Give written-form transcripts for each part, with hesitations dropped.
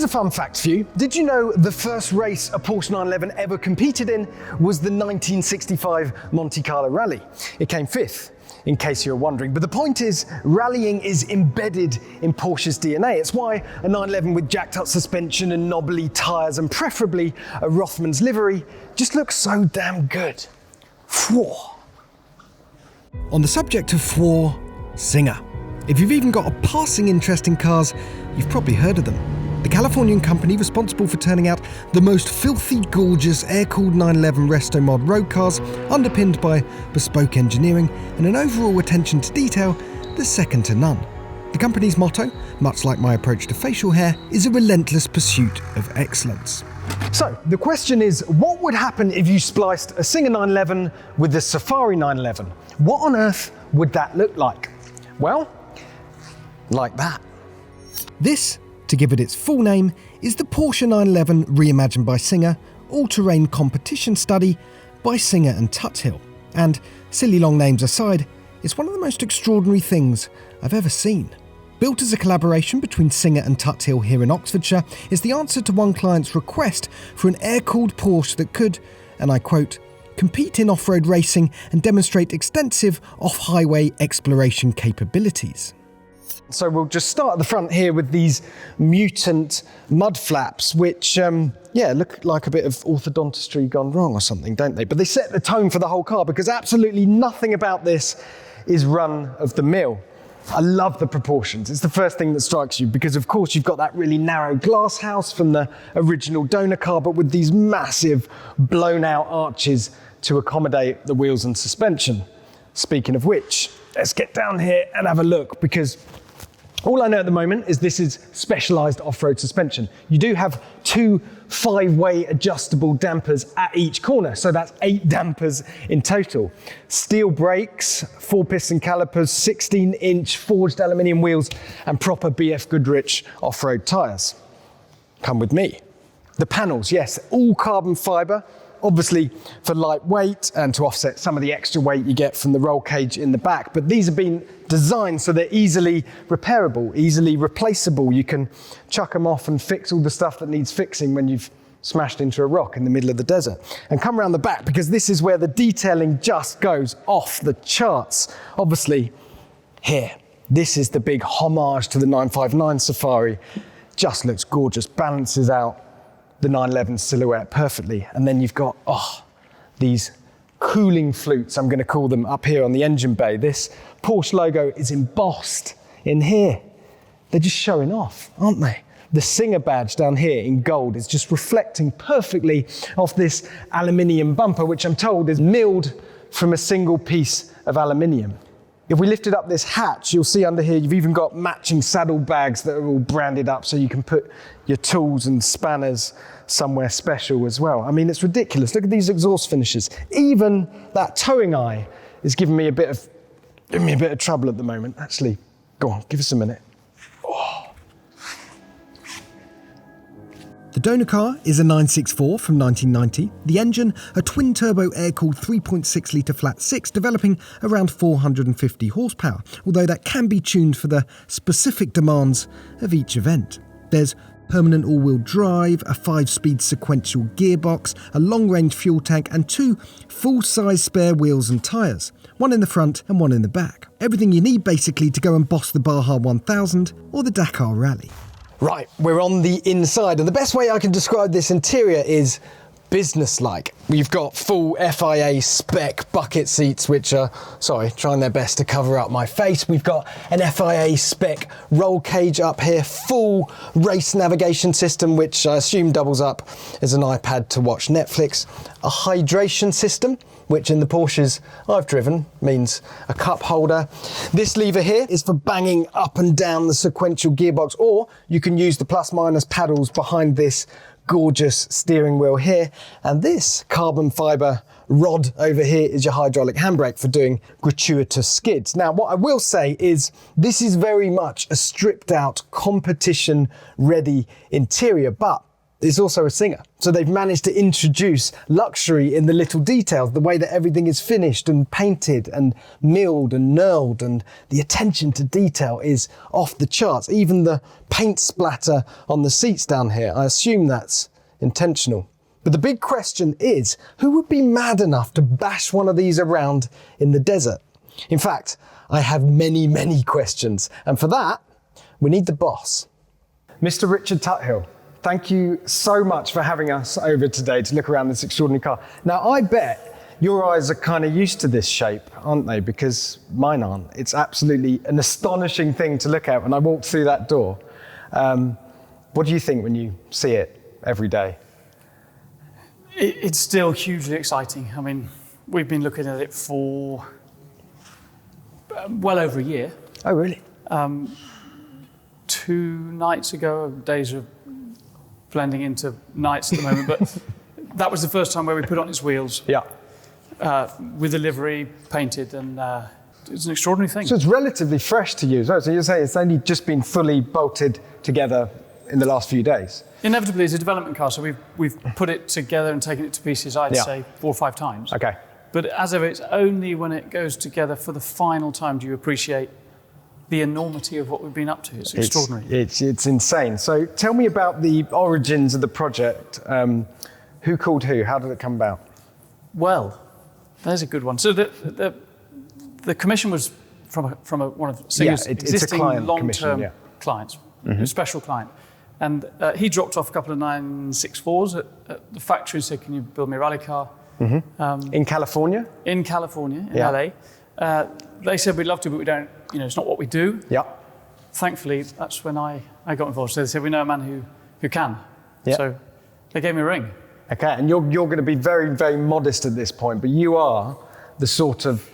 a fun fact for you. Did you know the first race a Porsche 911 ever competed in was the 1965 Monte Carlo Rally? It came fifth, in case you're wondering. But the point is, rallying is embedded in Porsche's DNA. It's why a 911 with jacked up suspension and knobbly tyres and preferably a Rothmans livery just looks so damn good. Phew. On the subject of four, Singer. If you've even got a passing interest in cars, you've probably heard of them. The Californian company responsible for turning out the most filthy gorgeous air-cooled 911 restomod road cars, underpinned by bespoke engineering and an overall attention to detail that's second to none. The company's motto, much like my approach to facial hair, is a relentless pursuit of excellence. So the question is, what would happen if you spliced a Singer 911 with the Safari 911? What on earth would that look like? Well, like that. This, to give it its full name, is the Porsche 911 reimagined by Singer, all-terrain competition study by Singer and Tuthill. And, silly long names aside, it's one of the most extraordinary things I've ever seen. Built as a collaboration between Singer and Tuthill here in Oxfordshire, is the answer to one client's request for an air-cooled Porsche that could, and I quote, compete in off-road racing and demonstrate extensive off-highway exploration capabilities. So we'll just start at the front here with these mutant mud flaps, which, look like a bit of orthodontistry gone wrong or something, don't they? But they set the tone for the whole car because absolutely nothing about this is run of the mill. I love the proportions. It's the first thing that strikes you because, of course, you've got that really narrow glass house from the original donor car, but with these massive blown out arches to accommodate the wheels and suspension. Speaking of which, let's get down here and have a look, because all I know at the moment is this is specialised off-road suspension. You do have two 5-way adjustable dampers at each corner, so that's 8 dampers in total. Steel brakes, 4-piston calipers, 16-inch forged aluminium wheels, and proper BF Goodrich off-road tyres. Come with me. The panels, yes, all carbon fibre, obviously for lightweight and to offset some of the extra weight you get from the roll cage in the back. But these have been designed so they're easily repairable, easily replaceable. You can chuck them off and fix all the stuff that needs fixing when you've smashed into a rock in the middle of the desert. And come around the back, because this is where the detailing just goes off the charts. Obviously, here, this is the big homage to the 959 Safari. Just looks gorgeous, balances out the 911 silhouette perfectly. And then you've got, these cooling flutes, I'm going to call them, up here on the engine bay. This Porsche logo is embossed in here. They're just showing off, aren't they? The Singer badge down here in gold is just reflecting perfectly off this aluminium bumper, which I'm told is milled from a single piece of aluminium. If we lifted up this hatch, you'll see under here, you've even got matching saddle bags that are all branded up so you can put your tools and spanners somewhere special as well. I mean, it's ridiculous. Look at these exhaust finishes. Even that towing eye is giving me a bit of trouble at the moment. Actually, go on, give us a minute. The donor car is a 964 from 1990, the engine a twin-turbo air-cooled 3.6-litre flat 6 developing around 450 horsepower, although that can be tuned for the specific demands of each event. There's permanent all-wheel drive, a 5-speed sequential gearbox, a long-range fuel tank and 2 full-size spare wheels and tyres, one in the front and one in the back. Everything you need basically to go and boss the Baja 1000 or the Dakar Rally. Right, we're on the inside, and the best way I can describe this interior is business-like. We've got full FIA spec bucket seats, which are, trying their best to cover up my face. We've got an FIA spec roll cage up here, full race navigation system, which I assume doubles up as an iPad to watch Netflix. A hydration system, which in the Porsches I've driven means a cup holder. This lever here is for banging up and down the sequential gearbox, or you can use the plus minus paddles behind this gorgeous steering wheel here. And this carbon fibre rod over here is your hydraulic handbrake for doing gratuitous skids. Now, what I will say is this is very much a stripped out competition ready interior, but is also a singer. So they've managed to introduce luxury in the little details, the way that everything is finished and painted and milled and knurled, and the attention to detail is off the charts. Even the paint splatter on the seats down here, I assume that's intentional. But the big question is, who would be mad enough to bash one of these around in the desert? In fact, I have many, many questions. And for that, we need the boss. Mr. Richard Tuthill, thank you so much for having us over today to look around this extraordinary car. Now, I bet your eyes are kind of used to this shape, aren't they? Because mine aren't. It's absolutely an astonishing thing to look at when I walk through that door. What do you think when you see it every day? It's still hugely exciting. I mean, we've been looking at it for well over a year. Oh, really? 2 nights ago, days are blending into nights at the moment, but that was the first time where we put on its wheels. Yeah. With the livery painted, and it's an extraordinary thing. So it's relatively fresh to you as well. So you're saying it's only just been fully bolted together in the last few days? Inevitably, it's a development car, so we've put it together and taken it to pieces, I'd say 4 or 5 times. Okay. But as ever, it's only when it goes together for the final time do you appreciate the enormity of what we've been up to. It's extraordinary. It's insane. So tell me about the origins of the project. Who called who? How did it come about? Well, there's a good one. So the commission was from one of Singer's existing long-term clients, a special client. And he dropped off a couple of 964s at the factory and said, can you build me a rally car? In California? In California, in LA. They said, we'd love to, but we don't, it's not what we do. Yeah. Thankfully, that's when I got involved. So they said, we know a man who can. Yeah. So they gave me a ring. Okay, and you're going to be very, very modest at this point, but you are the sort of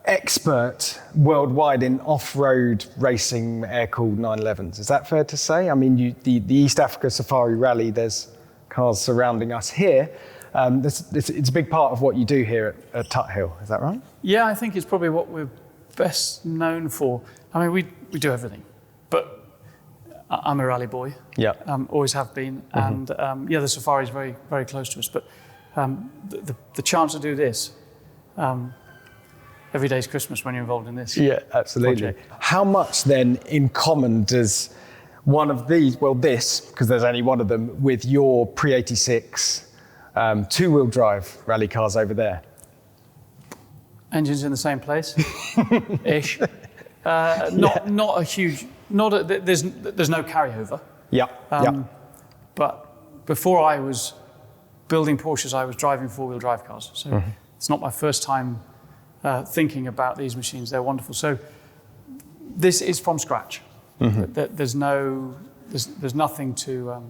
expert worldwide in off-road racing air-cooled 911s. Is that fair to say? I mean, the East Africa Safari Rally, there's cars surrounding us here. It's a big part of what you do here at Tuthill, is that right? Yeah, I think it's probably what we're best known for. I mean, we do everything, but I'm a rally boy. Yeah. Always have been, and the safari is very, very close to us. But the chance to do this, every day's Christmas when you're involved in this. Yeah, absolutely. Project. How much then in common does one of these, well, this, because there's only one of them, with your pre-86 2-wheel drive rally cars over there? Engines in the same place, ish. Not a huge. There's no carryover. Yeah. But before I was building Porsches, I was driving 4-wheel drive cars. So it's not my first time thinking about these machines. They're wonderful. So this is from scratch. There's nothing to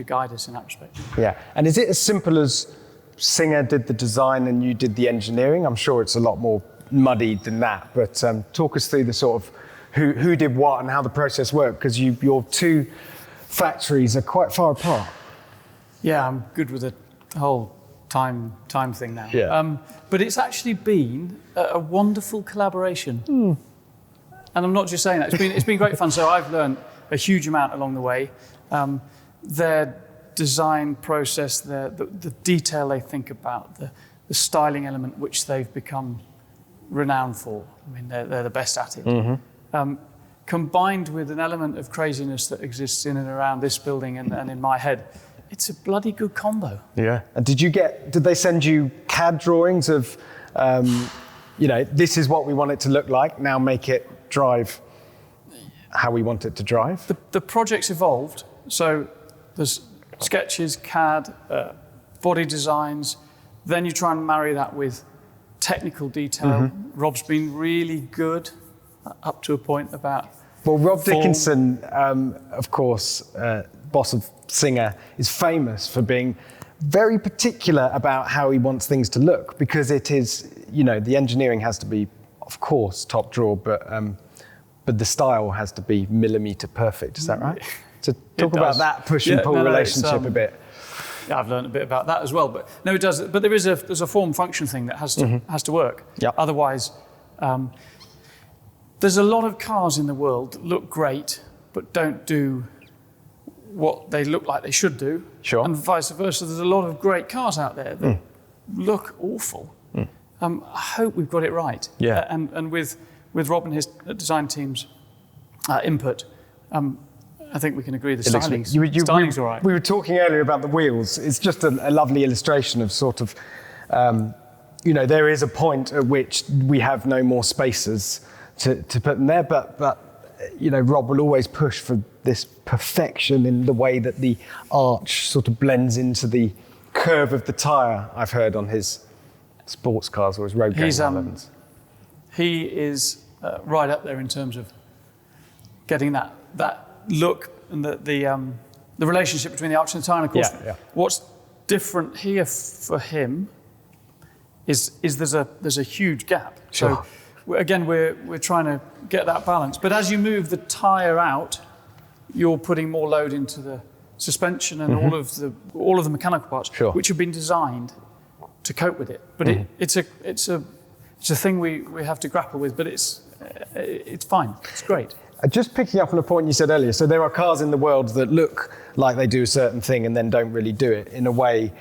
guide us in that respect. Yeah. And is it as simple as Singer did the design and you did the engineering? I'm sure it's a lot more muddied than that, but talk us through the sort of who did what and how the process worked, because your 2 factories are quite far apart. Yeah, I'm good with the whole time thing now. Yeah. But it's actually been a wonderful collaboration. And I'm not just saying that. It's been great fun. So I've learned a huge amount along the way. Their design process, the detail they think about, the styling element which they've become renowned for. I mean, they're the best at it. Combined with an element of craziness that exists in and around this building and in my head, it's a bloody good combo. Yeah. And did they send you CAD drawings of, this is what we want it to look like, now make it drive how we want it to drive? The project's evolved. So there's sketches, CAD, body designs. Then you try and marry that with technical detail. Rob's been really good up to a point about. Well, Rob Dickinson, of course, boss of Singer, is famous for being very particular about how he wants things to look, because it is, the engineering has to be, of course, top drawer, but the style has to be millimetre perfect. Is that right? So talk about that push and pull relationship a bit. Yeah, I've learned a bit about that as well. But no, it does. But there's a form function thing that has to work. Yep. Otherwise, there's a lot of cars in the world that look great but don't do what they look like they should do, Sure. and vice versa. There's a lot of great cars out there that look awful. I hope we've got it right. Yeah. And with Rob and his design team's input, I think we can agree the styling's all right. We were talking earlier about the wheels. It's just a lovely illustration of sort of, there is a point at which we have no more spaces to put them there, but Rob will always push for this perfection in the way that the arch sort of blends into the curve of the tyre, I've heard on his sports cars or his road going 11s. He is right up there in terms of getting that look and the relationship between the arch and the tyre. And of course, what's different here for him is there's a huge gap. Sure. So again, we're trying to get that balance. But as you move the tyre out, you're putting more load into the suspension and all of the mechanical parts, which have been designed to cope with it. But it's a thing we have to grapple with. But it's fine. It's great. Just picking up on a point you said earlier, so there are cars in the world that look like they do a certain thing and then don't really do it. In a way,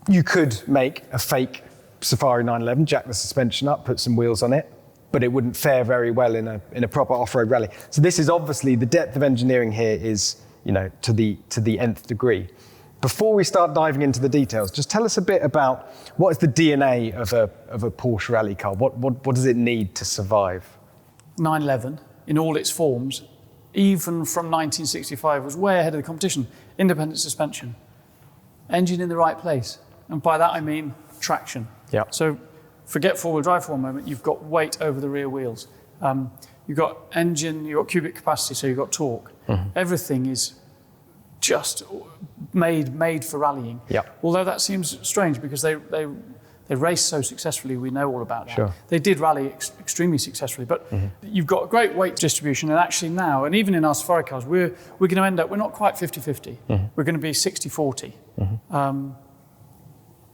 you could make a fake Safari 911, jack the suspension up, put some wheels on it, but it wouldn't fare very well in a proper off-road rally. So this is obviously, the depth of engineering here is, to the nth degree. Before we start diving into the details, just tell us a bit about what is the DNA of a Porsche rally car? What does it need to survive? 911. In all its forms, even from 1965, was way ahead of the competition. Independent suspension, engine in the right place. And by that I mean traction. Yeah. So forget four-wheel drive for one moment, you've got weight over the rear wheels. You've got engine, you've got cubic capacity, so you've got torque. Everything is just made for rallying. Yeah. Although that seems strange because they race so successfully, we know all about that. Sure. They did rally extremely successfully, but you've got a great weight distribution, and actually now, and even in our Safari cars, we're going to end up, we're not quite 50-50. We're going to be 60-40.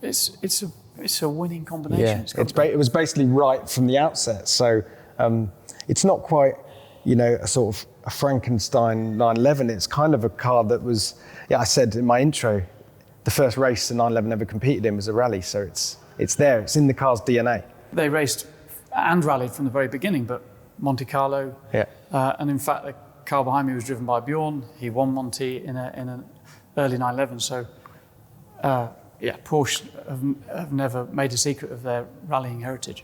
It's a winning combination. Yeah. It was basically right from the outset. So it's not quite, a sort of a Frankenstein 911. It's kind of a car that was, I said in my intro, the first race the 911 ever competed in was a rally. So it's there. It's in the car's DNA. They raced and rallied from the very beginning, but Monte Carlo. Yeah. And in fact, the car behind me was driven by Bjorn. He won Monte in an early 911. So, Porsche have never made a secret of their rallying heritage.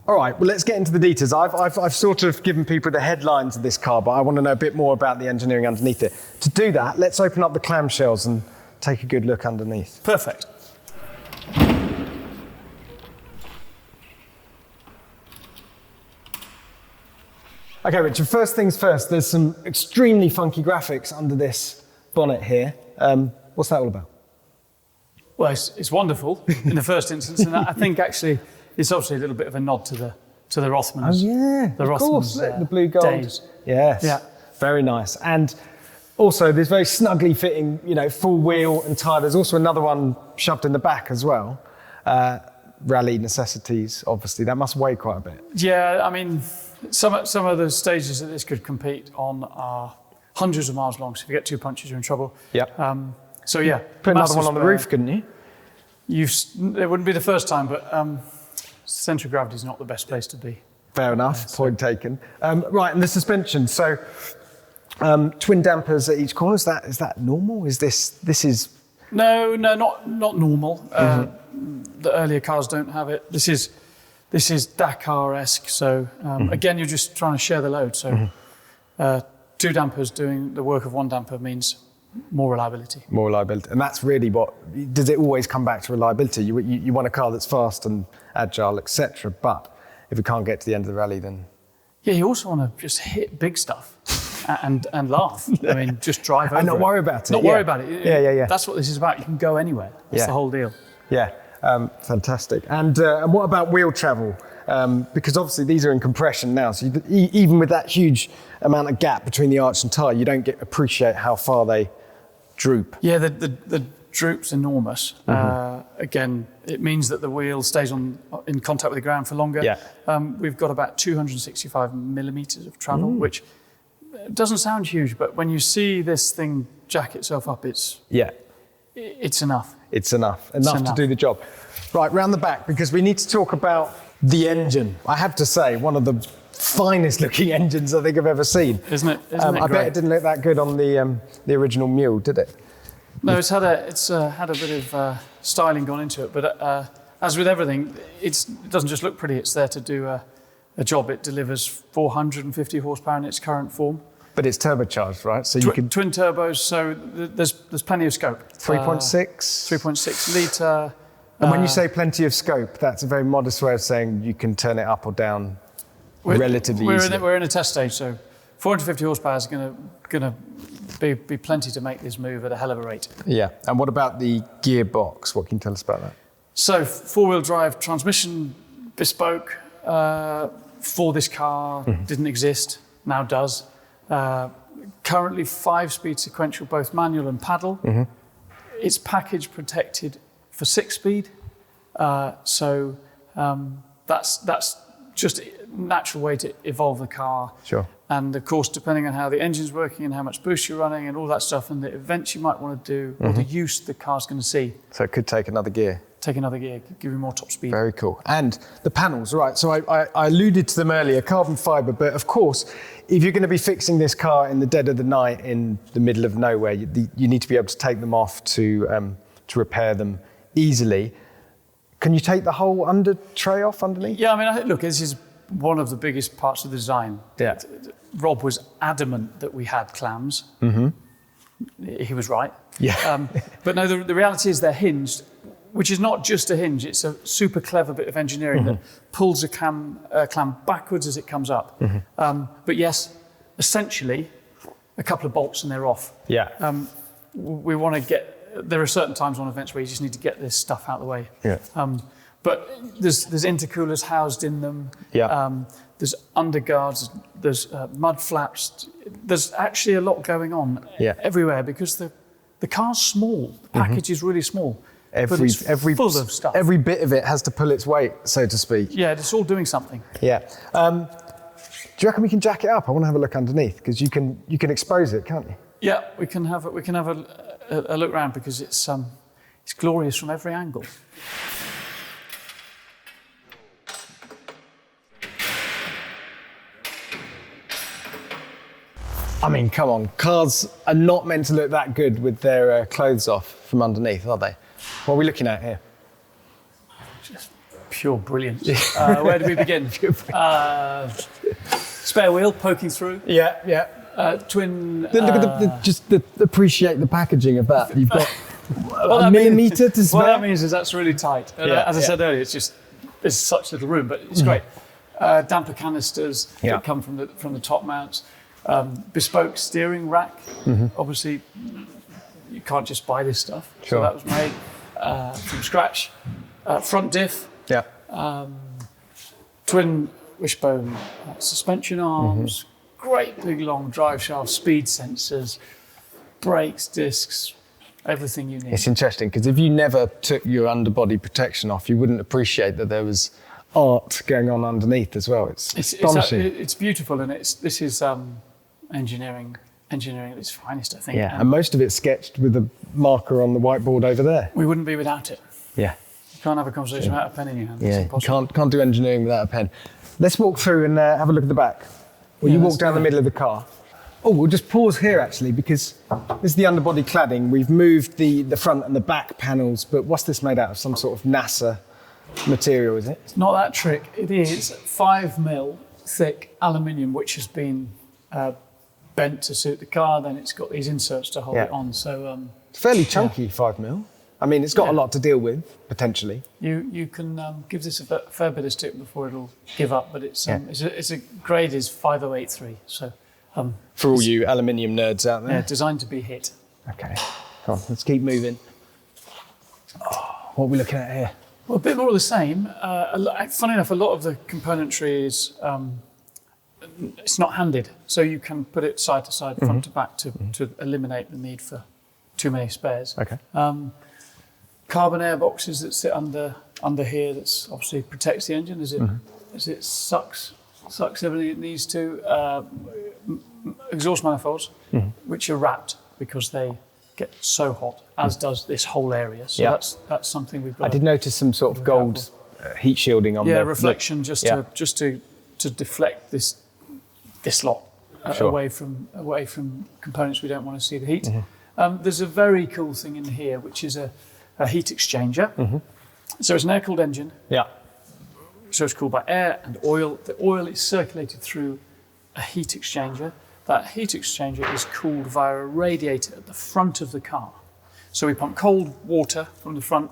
All right, well, let's get into the details. I've sort of given people the headlines of this car, but I want to know a bit more about the engineering underneath it. To do that, let's open up the clamshells and take a good look underneath. Perfect. Okay, Richard, first things first, there's some extremely funky graphics under this bonnet here. What's that all about? Well, it's wonderful in the first instance, and I think actually it's obviously a little bit of a nod to the Rothmans. Oh yeah, the of course, the blue gold. Days. Yes, yeah, very nice. And also, there's very snugly fitting, full wheel and tyre. There's also another one shoved in the back as well. Rally necessities, obviously, that must weigh quite a bit. Yeah, I mean, some of the stages that this could compete on are hundreds of miles long. So if you get two punches, you're in trouble. Yep. So yeah, put another one on the roof, couldn't you? It wouldn't be the first time, but centre of gravity is not the best place to be. Fair enough. Point taken. Right, and the suspension. So twin dampers at each corner. Is that normal? Is this is? No, not normal. The earlier cars don't have it. This is Dakar-esque. So again, you're just trying to share the load. So two dampers doing the work of one damper means more reliability. More reliability. And that's really does it always come back to reliability? You want a car that's fast and agile, etc. But if we can't get to the end of the rally, then... Yeah, you also want to just hit big stuff and laugh. I mean, just drive over and not worry about it. Not worry about it. Yeah. That's what this is about. You can go anywhere. That's the whole deal. Yeah, fantastic. And what about wheel travel? Because obviously these are in compression now, so even with that huge amount of gap between the arch and tyre, you don't appreciate how far they droop. Yeah, the droop's enormous. Again, it means that the wheel stays in contact with the ground for longer. Yeah. We've got about 265 millimetres of travel, which it doesn't sound huge, but when you see this thing jack itself up, it's enough. It's enough to do the job. Right, round the back, because we need to talk about the engine. I have to say, one of the finest looking engines I think I've ever seen. Isn't it? I bet it didn't look that good on the original Mule, did it? No, it's had a bit of styling gone into it, but as with everything, it doesn't just look pretty. It's there to do a job. It delivers 450 horsepower in its current form. But it's turbocharged, right? So you can twin turbos, so there's plenty of scope. 3.6, 3.6 litre. And when you say plenty of scope, that's a very modest way of saying you can turn it up or down relatively easily. We're in a test stage, so 450 horsepower is going to be plenty to make this move at a hell of a rate. Yeah. And what about the gearbox? What can you tell us about that? So four-wheel drive transmission, bespoke for this car, didn't exist, now does. Currently 5-speed sequential, both manual and paddle. It's package protected for 6-speed, so that's just a natural way to evolve the car. Sure. And of course, depending on how the engine's working and how much boost you're running and all that stuff, and the events you might want to do, or the use the car's going to see. So it could take another gear. Take another gear, give you more top speed. Very cool. And the panels, right, so I alluded to them earlier, carbon fibre, but of course, if you're going to be fixing this car in the dead of the night in the middle of nowhere, you need to be able to take them off to repair them easily. Can you take the whole tray off underneath? Yeah, I mean, look, this is one of the biggest parts of the design. Yeah. Rob was adamant that we had clams. He was right. Yeah. But no, the reality is they're hinged, which is not just a hinge, it's a super clever bit of engineering that pulls a clam backwards as it comes up. But yes, essentially, a couple of bolts and they're off. Yeah. We want to there are certain times on events where you just need to get this stuff out of the way. Yeah. But there's intercoolers housed in them. Yeah. There's underguards, there's mud flaps. There's actually a lot going on everywhere because the car's small. The package is really small. Every full of stuff. Every bit of it has to pull its weight, so to speak. Yeah, it's all doing something. Yeah. Do you reckon we can jack it up? I want to have a look underneath because you can expose it, can't you? Yeah, we can have a look around because it's glorious from every angle. I mean, come on, cars are not meant to look that good with their clothes off from underneath, are they? What are we looking at here? Just pure brilliance. Where do we begin? Spare wheel poking through. Yeah. Twin. Look at appreciate the packaging of that. You've got a millimetre to spare. What that means is that's really tight. As I said earlier, there's such little room, but it's great. Damper canisters that come from the top mounts. Bespoke steering rack. Obviously, you can't just buy this stuff. Sure. So that was made from scratch. Front diff. Yeah. Twin wishbone suspension arms. Great big long drive shaft, speed sensors, brakes, discs, everything you need. It's interesting because if you never took your underbody protection off, you wouldn't appreciate that there was art going on underneath as well. It's astonishing. It's beautiful, and this is engineering at its finest, I think. Yeah, and most of it's sketched with a marker on the whiteboard over there. We wouldn't be without it. Yeah. You can't have a conversation without a pen in your hand. Yeah, you can't do engineering without a pen. Let's walk through and have a look at the back. Well, you walk down the middle of the car. Oh, we'll just pause here actually because this is the underbody cladding. We've moved the front and the back panels, but what's this made out of? Some sort of NASA material, is it? It's not that trick. It is 5mm thick aluminium, which has been bent to suit the car. Then it's got these inserts to hold it on. So it's fairly chunky, 5mm. I mean, it's got a lot to deal with potentially. You can give this a fair bit of stick before it'll give up, but it's a grade is 5083. So for all you aluminium nerds out there, designed to be hit. Okay, come on, let's keep moving. What are we looking at here? Well, a bit more of the same. Funny enough, a lot of the componentry is it's not handed, so you can put it side to side, front to back, to eliminate the need for too many spares. Okay. Carbon air boxes that sit under here. That's obviously protects the engine as it sucks everything it needs to. exhaust manifolds, which are wrapped because they get so hot, as does this whole area. So that's something we've got. I did notice some sort of gold heat shielding on the reflection just to deflect this lot away from components we don't want to see the heat. There's a very cool thing in here, which is a heat exchanger. So it's an air-cooled engine. Yeah. So it's cooled by air and oil. The oil is circulated through a heat exchanger. That heat exchanger is cooled via a radiator at the front of the car. So we pump cold water from the front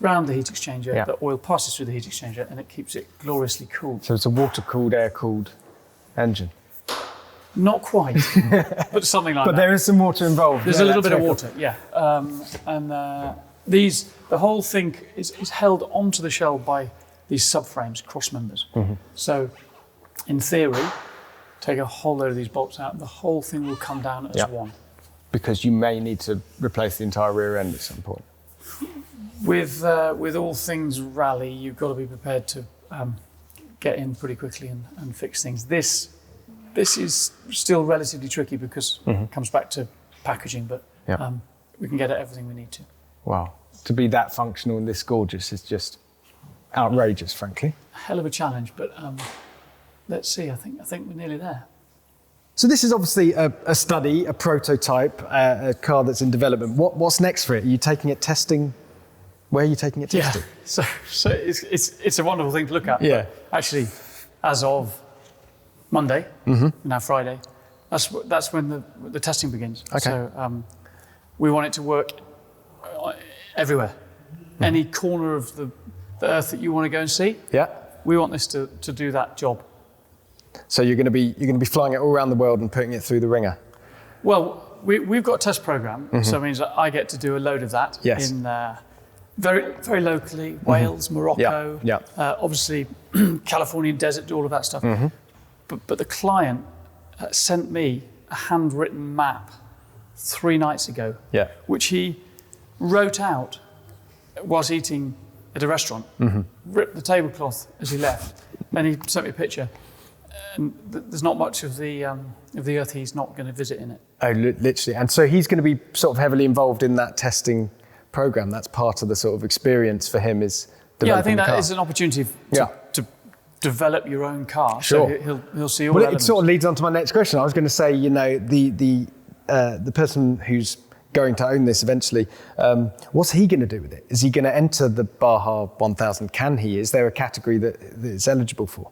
round the heat exchanger. Yeah. The oil passes through the heat exchanger and it keeps it gloriously cool. So it's a water-cooled, air-cooled engine. Not quite, but something like that. But there is some water involved. There's a little bit of water, the whole thing is held onto the shell by these subframes, cross members. So, in theory, take a whole load of these bolts out, the whole thing will come down as one. Because you may need to replace the entire rear end at some point. With all things rally, you've got to be prepared to get in pretty quickly and fix things. This is still relatively tricky because it comes back to packaging, but we can get at everything we need to. Wow. To be that functional and this gorgeous is just outrageous, frankly. A hell of a challenge, but let's see. I think we're nearly there. So this is obviously a study, a prototype, a car that's in development. What's next for it? Are you taking it testing? Where are you taking it testing? So it's a wonderful thing to look at. Yeah. But actually, as of Monday, now Friday, that's when the testing begins. Okay. So we want it to work everywhere. Any corner of the earth that you want to go and see. Yeah. We want this to do that job. So you're going to be flying it all around the world and putting it through the ringer. Well, we've got a test program, so it means that I get to do a load of that in very very locally, Wales, Morocco, obviously Californian desert, all of that stuff. But the client sent me a handwritten map 3 nights ago, which he wrote out whilst eating at a restaurant, ripped the tablecloth as he left, and he sent me a picture. And there's not much of the earth he's not going to visit in it. Oh, literally. And so he's going to be sort of heavily involved in that testing program. That's part of the sort of experience for him is developing I think the that car. is an opportunity to develop your own car. Sure. So he'll see all well, elements. It sort of leads on to my next question. I was going to say, the person who's going to own this eventually, what's he going to do with it? Is he going to enter the Baja 1000? Can he? Is there a category that it's eligible for?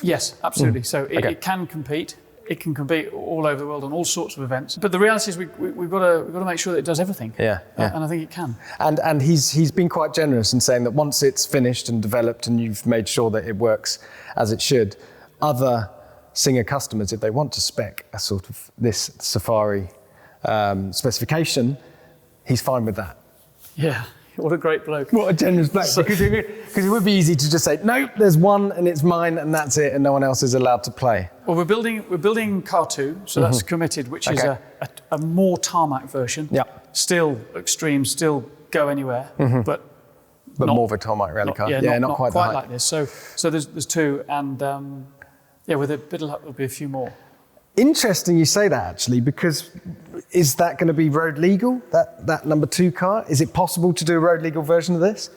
Yes, absolutely. So it can compete. It can compete all over the world on all sorts of events. But the reality is we've got to make sure that it does everything. And I think it can. And he's been quite generous in saying that once it's finished and developed and you've made sure that it works as it should, other Singer customers, if they want to spec a sort of this Safari specification, he's fine with that. Yeah. What a great bloke. What a generous bloke. Because it would be easy to just say, no, there's one and it's mine and that's it and no one else is allowed to play. Well, we're building car 2, so that's committed, which is a more tarmac version. Still extreme, still go anywhere, but more of a tarmac rally car. Not quite like this. So there's 2, and with a bit of luck, there'll be a few more. Interesting you say that, actually, because is that going to be road legal, that number 2 car? Is it possible to do a road legal version of this?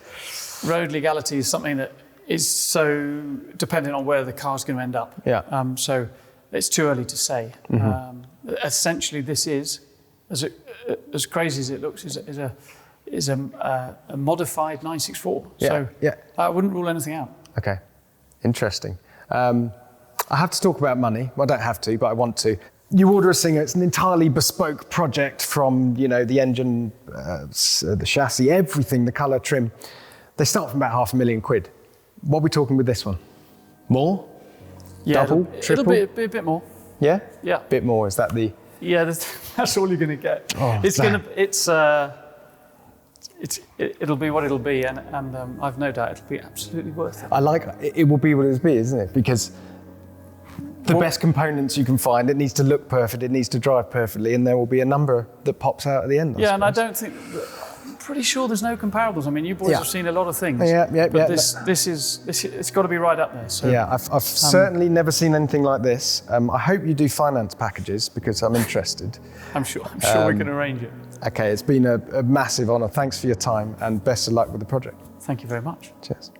Road legality is something that is so dependent on where the car's going to end up. So it's too early to say. Essentially, this is, as crazy as it looks, is a modified 964. So I wouldn't rule anything out. Okay, interesting. I have to talk about money. Well, I don't have to, but I want to. You order a Singer, it's an entirely bespoke project from, the engine, the chassis, everything, the colour, trim. They start from about £500,000. What are we talking with this one? More? Yeah, double, triple? It'll be a bit more. Yeah? Yeah. Bit more, is that the... Yeah, that's all you're going to get. It'll be what it'll be, and I've no doubt it'll be absolutely worth it. It will be what it'll be, isn't it? Because the best components you can find, it needs to look perfect, it needs to drive perfectly, and there will be a number that pops out at the end. And I don't think, pretty sure there's no comparables. I mean, you boys Yeah. have seen a lot of things. But this it's got to be right up there. So Yeah, I've certainly never seen anything like this. I hope you do finance packages because I'm interested. I'm sure we can arrange it. Okay, it's been a massive honour. Thanks for your time and best of luck with the project. Thank you very much. Cheers.